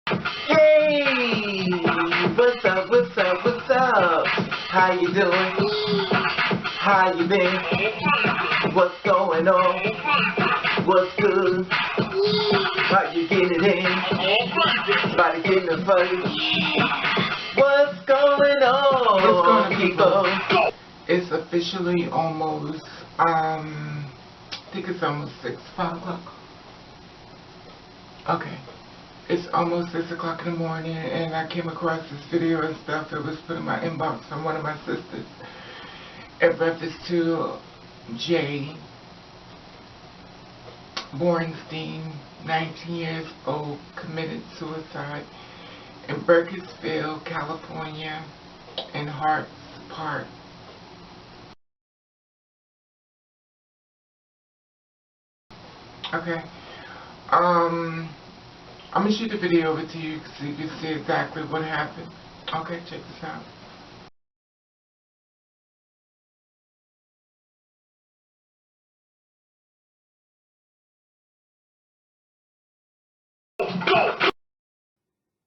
Hey, what's up, what's up, what's up? How you doing? How you been? What's going on? What's good? How you getting it in? About to get in the fight. What's going on, people? It's officially almost, I think it's almost 5 o'clock. Okay. It's almost 6 o'clock in the morning, and I came across this video and stuff. It was put in my inbox from one of my sisters in reference to Jay Bornstein, 19 years old, committed suicide in Bakersfield, California, in Hart Park. Okay. I'm gonna shoot the video over to you so you can see exactly what happened. Okay, check this out.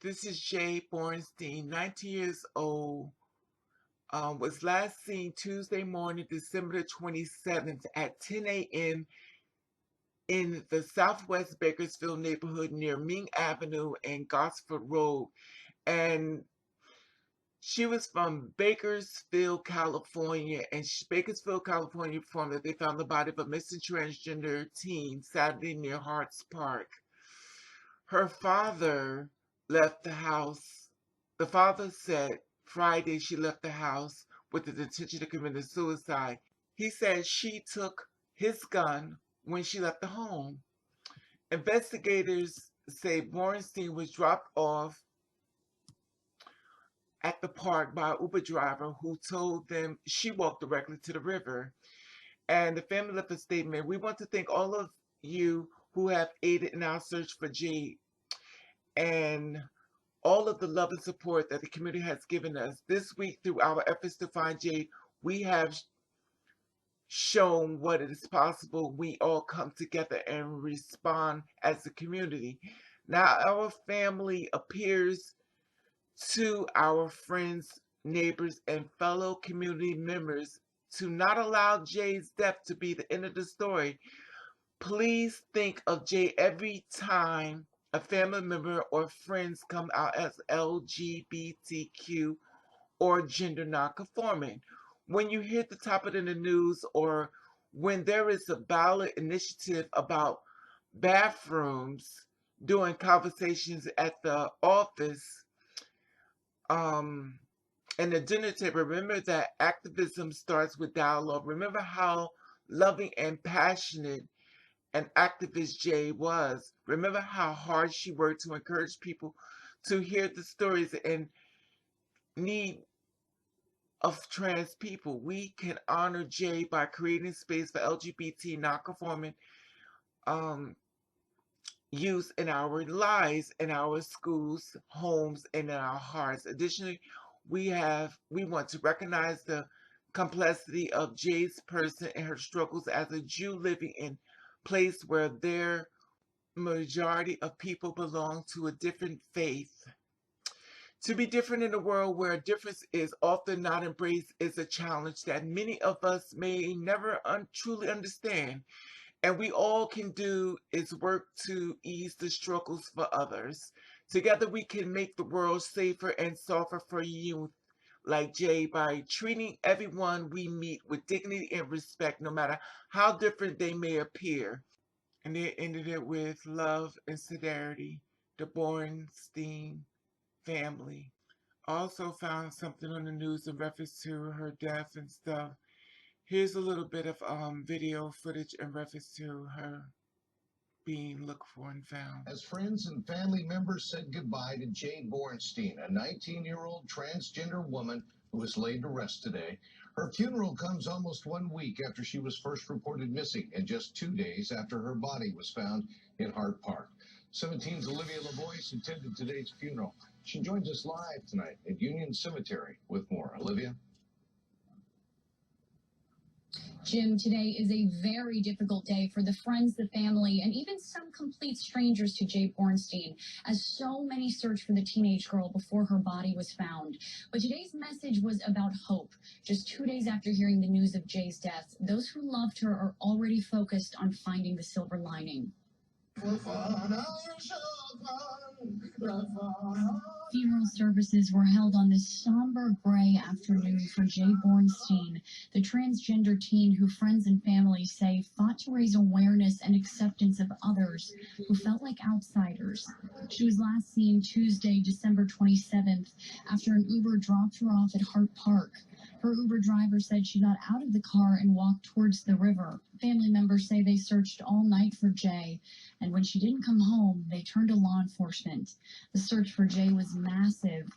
This is Jay Bornstein, 19 years old. Was last seen Tuesday morning, December the 27th at 10 a.m. in the southwest Bakersfield neighborhood near Ming Avenue and Gosford Road. And she was from Bakersfield, California, and Bakersfield, California informed that they found the body of a missing transgender teen Saturday near Hart Park. Her father left the house. The father said Friday she left the house with the intention of committing suicide. He said she took his gun when she left the home. Investigators say Bornstein was dropped off at the park by an Uber driver who told them she walked directly to the river. And the family left a statement. We want to thank all of you who have aided in our search for Jade and all of the love and support that the community has given us. This week, through our efforts to find Jade, we have shown what it is possible. We all come together and respond as a community. Now, our family appears to our friends, neighbors, and fellow community members to not allow Jay's death to be the end of the story. Please think of Jay every time a family member or friends come out as LGBTQ or gender nonconforming. When you hear the topic in the news or when there is a ballot initiative about bathrooms during conversations at the office, and the dinner table, remember that activism starts with dialogue. Remember how loving and passionate an activist Jay was. Remember how hard she worked to encourage people to hear the stories and need of trans people. We can honor Jay by creating space for LGBT non-conforming use in our lives, in our schools, homes, and in our hearts. Additionally, we want to recognize the complexity of Jay's person and her struggles as a Jew living in a place where their majority of people belong to a different faith. To be different in a world where difference is often not embraced is a challenge that many of us may never truly understand. And we all can do is work to ease the struggles for others. Together we can make the world safer and softer for youth like Jay by treating everyone we meet with dignity and respect, no matter how different they may appear. And they ended it with love and solidarity, the Bornstein family. Also found something on the news in reference to her death and stuff. Here's a little bit of video footage in reference to her being looked for and found. As friends and family members said goodbye to Jade Bornstein, a 19-year-old transgender woman who was laid to rest today. Her funeral comes almost 1 week after she was first reported missing and just 2 days after her body was found in Hart Park. 17's Olivia LaVoice attended today's funeral. She joins us live tonight at Union Cemetery with more. Olivia? Jim, today is a very difficult day for the friends, the family, and even some complete strangers to Jay Bornstein, as so many search for the teenage girl before her body was found. But today's message was about hope. Just 2 days after hearing the news of Jay's death, those who loved her are already focused on finding the silver lining. Funeral services were held on this somber gray afternoon for Jay Bornstein, the transgender teen who friends and family say fought to raise awareness and acceptance of others who felt like outsiders. She was last seen Tuesday, December 27th, after an Uber dropped her off at Hart Park. Her Uber driver said she got out of the car and walked towards the river. Family members say they searched all night for Jay, and when she didn't come home, they turned to law enforcement. The search for Jay was massive.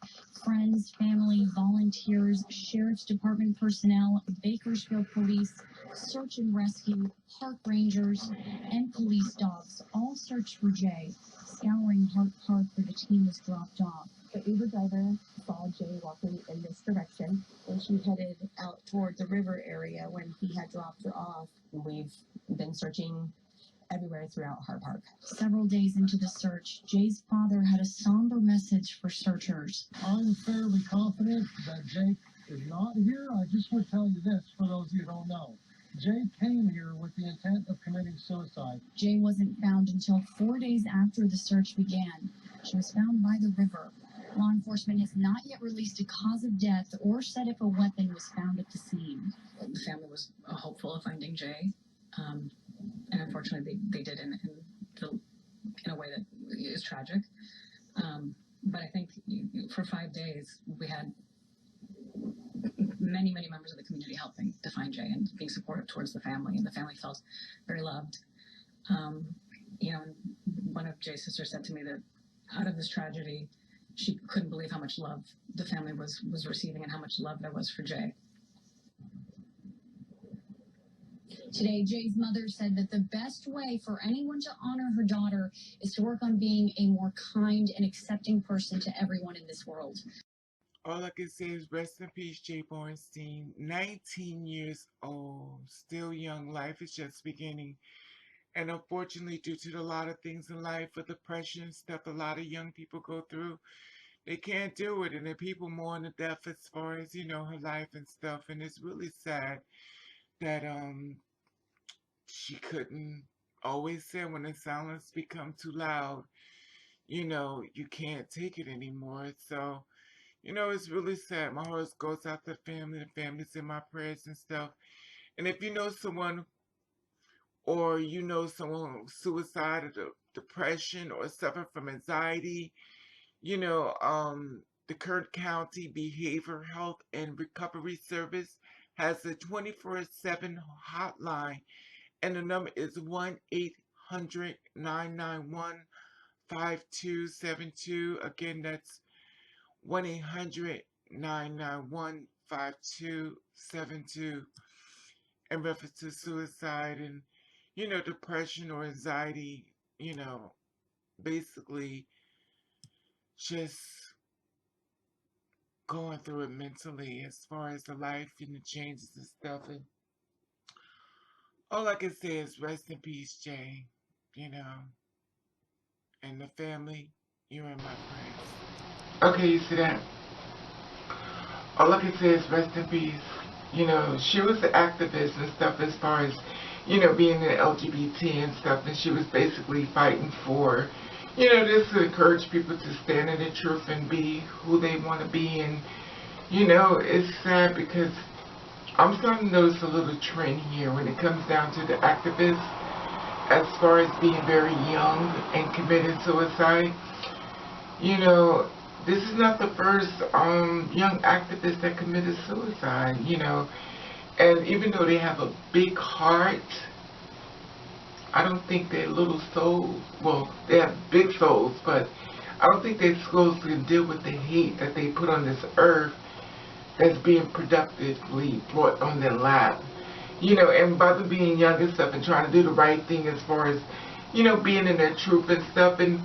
Friends, family, volunteers, Sheriff's Department personnel, Bakersfield police, search and rescue, park rangers, and police dogs all searched for Jay, scouring Hart Park where the teen was dropped off. The Uber driver saw Jay walking in this direction, and she headed out toward the river area when he had dropped her off. We've been searching everywhere throughout Hart Park. Several days into the search, Jay's father had a somber message for searchers. I'm fairly confident that Jake is not here. I just would tell you this, for those of you who don't know. Jay came here with the intent of committing suicide. Jay wasn't found until 4 days after the search began. She was found by the river. Law enforcement has not yet released a cause of death or said if a weapon was found at the scene. The family was hopeful of finding Jay, and unfortunately they did in a way that is tragic. But I think for 5 days we had many members of the community helping to find Jay and being supportive towards the family, and the family felt very loved. One of Jay's sisters said to me that out of this tragedy, she couldn't believe how much love the family was receiving and how much love there was for Jay. Today, Jay's mother said that the best way for anyone to honor her daughter is to work on being a more kind and accepting person to everyone in this world. All I can say is rest in peace, Jay Bornstein. 19 years old, still young. Life is just beginning. And unfortunately, due to a lot of things in life, with depression and stuff, a lot of young people go through, they can't do it. And then people mourn the death as far as, her life and stuff. And it's really sad that she couldn't always say when the silence become too loud, you can't take it anymore. So, it's really sad. My heart goes out to the family. The family's in my prayers and stuff. And if you know someone, or someone with suicide or depression or suffer from anxiety, the Kern County Behavioral Health and Recovery Service has a 24/7 hotline, and the number is 1-800-991-5272. Again, that's 1-800-991-5272 in reference to suicide and depression or anxiety, basically just going through it mentally as far as the life and the changes and stuff. And all I can say is rest in peace, Jay, and the family, you're in my prayers. Okay, you see that? All I can say is rest in peace. She was an activist and stuff as far as being an LGBT and stuff, and she was basically fighting for, just to encourage people to stand in their truth and be who they want to be. And, it's sad because I'm starting to notice a little trend here when it comes down to the activists as far as being very young and committing suicide. This is not the first young activist that committed suicide, and even though they have a big heart, I don't think their little souls, well, they have big souls, but I don't think their souls can deal with the hate that they put on this earth that's being productively brought on their lap. And by them being young and stuff and trying to do the right thing as far as, being in their truth and stuff. And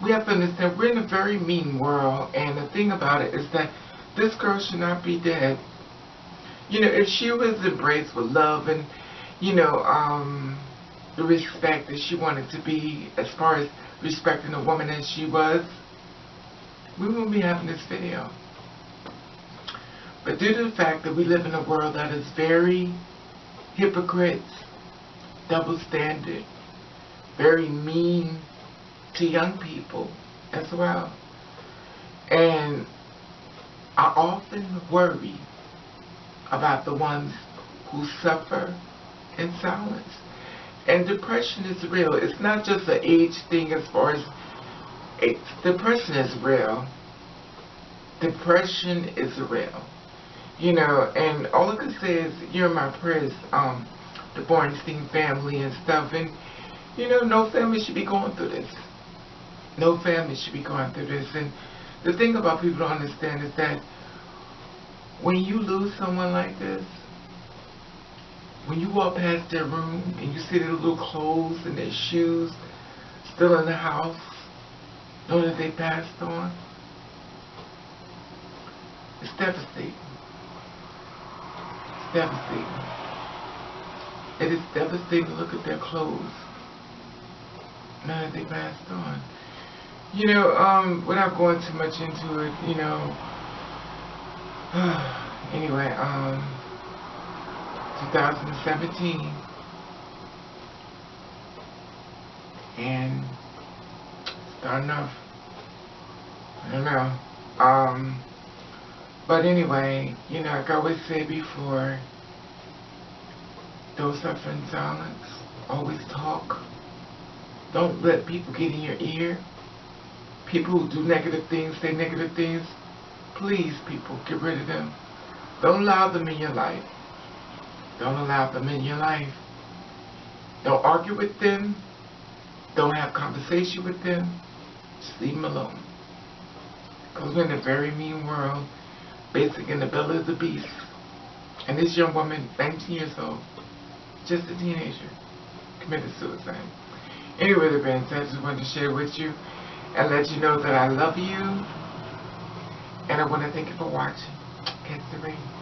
we have to understand we're in a very mean world, and the thing about it is that this girl should not be dead. You know, if she was embraced with love and, you know, the respect that she wanted to be, as far as respecting a woman as she was, we wouldn't be having this video. But due to the fact that we live in a world that is very hypocrites, double standard, very mean to young people as well. And I often worry about the ones who suffer in silence. And depression is real. It's not just an age thing as far as depression is real. Depression is real. You know, and all I can say is you're in my prayers, the Bornstein family and stuff. And, you know, no family should be going through this. No family should be going through this. And the thing about people don't understand is that when you lose someone like this, when you walk past their room and you see their little clothes and their shoes still in the house, knowing that they passed on, it's devastating. It's devastating. It is devastating to look at their clothes now that they passed on. You know, without going too much into it, you know, anyway, 2017, and starting off, I don't know, but anyway, you know, like I always say before, don't suffer in silence, always talk, don't let people get in your ear. People who do negative things, say negative things, please, people, get rid of them. Don't allow them in your life. Don't allow them in your life. Don't argue with them. Don't have conversation with them. Just leave them alone. Because we're in a very mean world, basically in the belly of the beast. And this young woman, 19 years old, just a teenager, committed suicide. Anyway, the band, I just wanted to share with you and let you know that I love you. And I want to thank you for watching. Catch the rain.